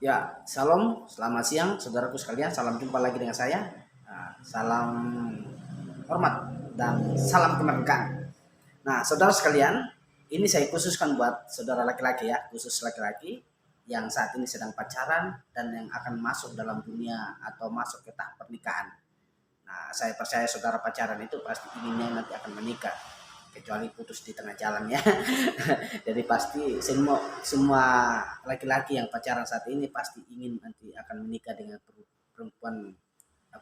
Ya, salam, selamat siang, saudaraku sekalian. Salam jumpa lagi dengan saya. Salam hormat dan salam kemerdekaan. Nah, saudara sekalian, ini saya khususkan buat saudara laki-laki ya, khusus laki-laki yang saat ini sedang pacaran dan yang akan masuk dalam dunia atau masuk ke tahap pernikahan. Nah, saya percaya saudara pacaran itu pasti inginnya nanti akan menikah, kecuali putus di tengah jalan ya. Jadi pasti semua semua laki-laki yang pacaran saat ini pasti ingin nanti akan menikah dengan perempuan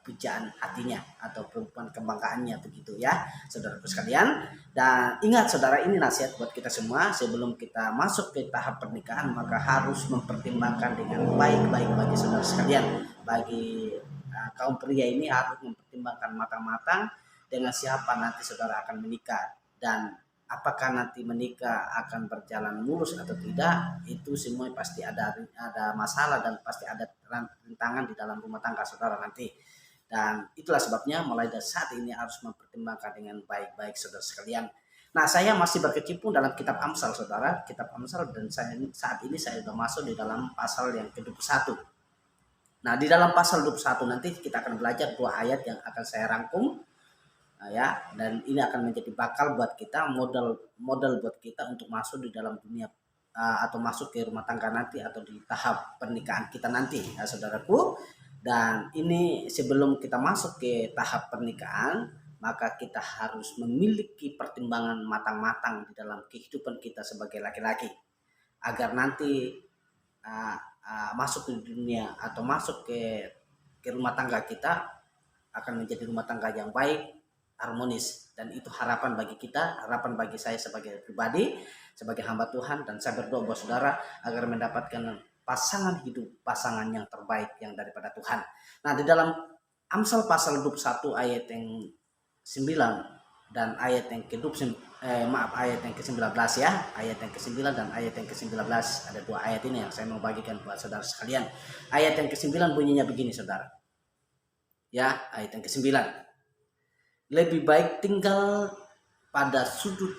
pujaan hatinya atau perempuan kebanggaannya begitu ya, saudaraku sekalian. Dan ingat saudara, ini nasihat buat kita semua, sebelum kita masuk ke tahap pernikahan maka harus mempertimbangkan dengan baik-baik bagi saudara sekalian. Bagi kaum pria ini harus mempertimbangkan matang-matang dengan siapa nanti saudara akan menikah, dan apakah nanti menikah akan berjalan mulus atau tidak. Itu semua pasti ada masalah dan pasti ada rintangan di dalam rumah tangga saudara nanti. Dan itulah sebabnya mulai dari saat ini harus mempertimbangkan dengan baik-baik saudara sekalian. Nah, saya masih berkecimpung dalam kitab Amsal saudara, kitab Amsal, dan saat ini saya sudah masuk di dalam pasal yang ke-21. Nah, di dalam pasal 21 nanti kita akan belajar dua ayat yang akan saya rangkum ya, dan ini akan menjadi bakal buat kita, modal buat kita untuk masuk di dalam dunia atau masuk ke rumah tangga nanti atau di tahap pernikahan kita nanti ya, saudaraku. Dan ini sebelum kita masuk ke tahap pernikahan, maka kita harus memiliki pertimbangan matang-matang di dalam kehidupan kita sebagai laki-laki, agar nanti masuk ke dunia atau masuk ke rumah tangga kita akan menjadi rumah tangga yang baik, harmonis. Dan itu harapan bagi kita, harapan bagi saya sebagai pribadi, sebagai hamba Tuhan. Dan saya berdoa buat saudara agar mendapatkan pasangan hidup, pasangan yang terbaik yang daripada Tuhan. Nah, di dalam Amsal pasal 21 ayat yang 9 dan ayat yang ayat yang ke-19 ya, ayat yang ke-9 dan ayat yang ke-19, ada dua ayat ini yang saya mau bagikan buat saudara sekalian. Ayat yang ke-9 bunyinya begini saudara. Ya, ayat yang ke-9. Lebih baik tinggal pada sudut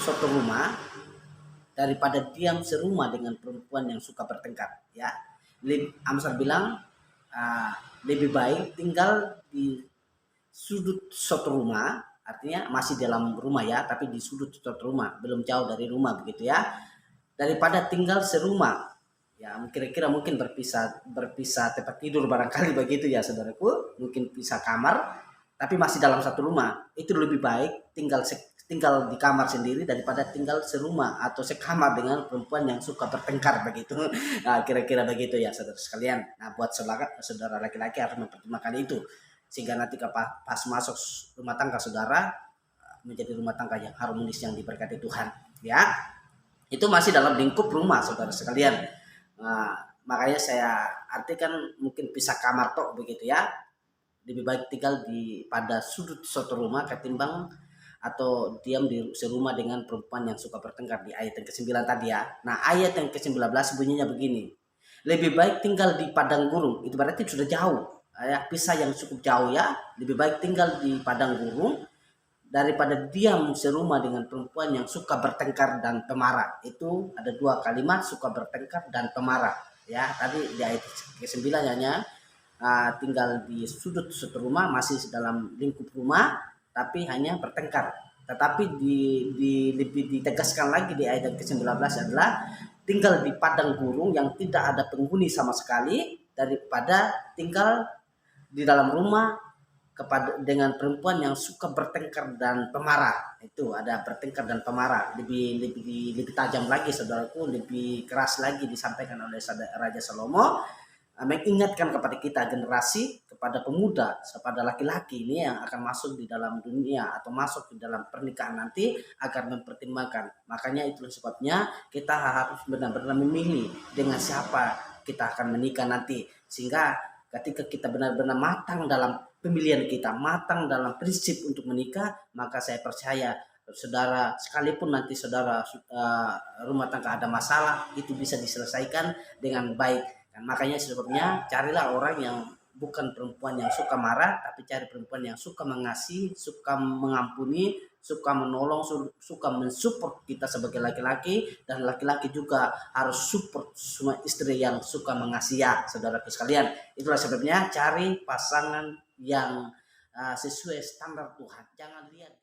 suatu rumah daripada diam serumah dengan perempuan yang suka bertengkar ya. Amsal bilang lebih baik tinggal di sudut suatu rumah, artinya masih dalam rumah ya, tapi di sudut suatu rumah, belum jauh dari rumah begitu ya, daripada tinggal serumah ya. Kira-kira mungkin berpisah tempat tidur barangkali begitu ya saudaraku, mungkin pisah kamar tapi masih dalam satu rumah. Itu lebih baik tinggal di kamar sendiri daripada tinggal serumah atau sekamar dengan perempuan yang suka bertengkar begitu. Nah, kira-kira begitu ya saudara sekalian. Nah, buat saudara laki-laki harus mempertimbangkan itu, sehingga nanti pas masuk rumah tangga saudara menjadi rumah tangga yang harmonis, yang diberkati Tuhan ya. Itu masih dalam lingkup rumah saudara sekalian. Nah, makanya saya artikan mungkin pisah kamar tok begitu ya. Lebih baik tinggal pada sudut suatu rumah ketimbang atau diam di serumah dengan perempuan yang suka bertengkar, di ayat yang ke-9 tadi ya. Nah, ayat yang ke-19 bunyinya begini. Lebih baik tinggal di padang gurun. Itu berarti sudah jauh ya, pisah yang cukup jauh ya. Lebih baik tinggal di padang gurun daripada diam serumah dengan perempuan yang suka bertengkar dan pemarah. Itu ada dua kalimat, suka bertengkar dan pemarah ya. Tadi di ayat ke-9 hanya tinggal di sudut suatu rumah, masih dalam lingkup rumah, tapi hanya bertengkar. Tetapi lebih ditegaskan lagi di ayat ke-19 adalah tinggal di padang gurun yang tidak ada penghuni sama sekali, daripada tinggal di dalam rumah dengan perempuan yang suka bertengkar dan pemarah. Itu ada bertengkar dan pemarah, lebih tajam lagi saudaraku, lebih keras lagi disampaikan oleh Raja Salomo, mengingatkan kepada kita generasi, kepada pemuda, kepada laki-laki ini yang akan masuk di dalam dunia atau masuk di dalam pernikahan nanti, agar mempertimbangkan. Makanya itulah sebabnya kita harus benar-benar memilih dengan siapa kita akan menikah nanti, sehingga ketika kita benar-benar matang dalam pemilihan kita, matang dalam prinsip untuk menikah, maka saya percaya saudara, sekalipun nanti saudara rumah tangga ada masalah, itu bisa diselesaikan dengan baik. Dan makanya sebabnya carilah orang yang bukan perempuan yang suka marah, tapi cari perempuan yang suka mengasihi, suka mengampuni, suka menolong, suka mensupport kita sebagai laki-laki, dan laki-laki juga harus support semua istri yang suka mengasihi, saudaraku sekalian. Itulah sebabnya cari pasangan yang sesuai standar Tuhan. Jangan lihat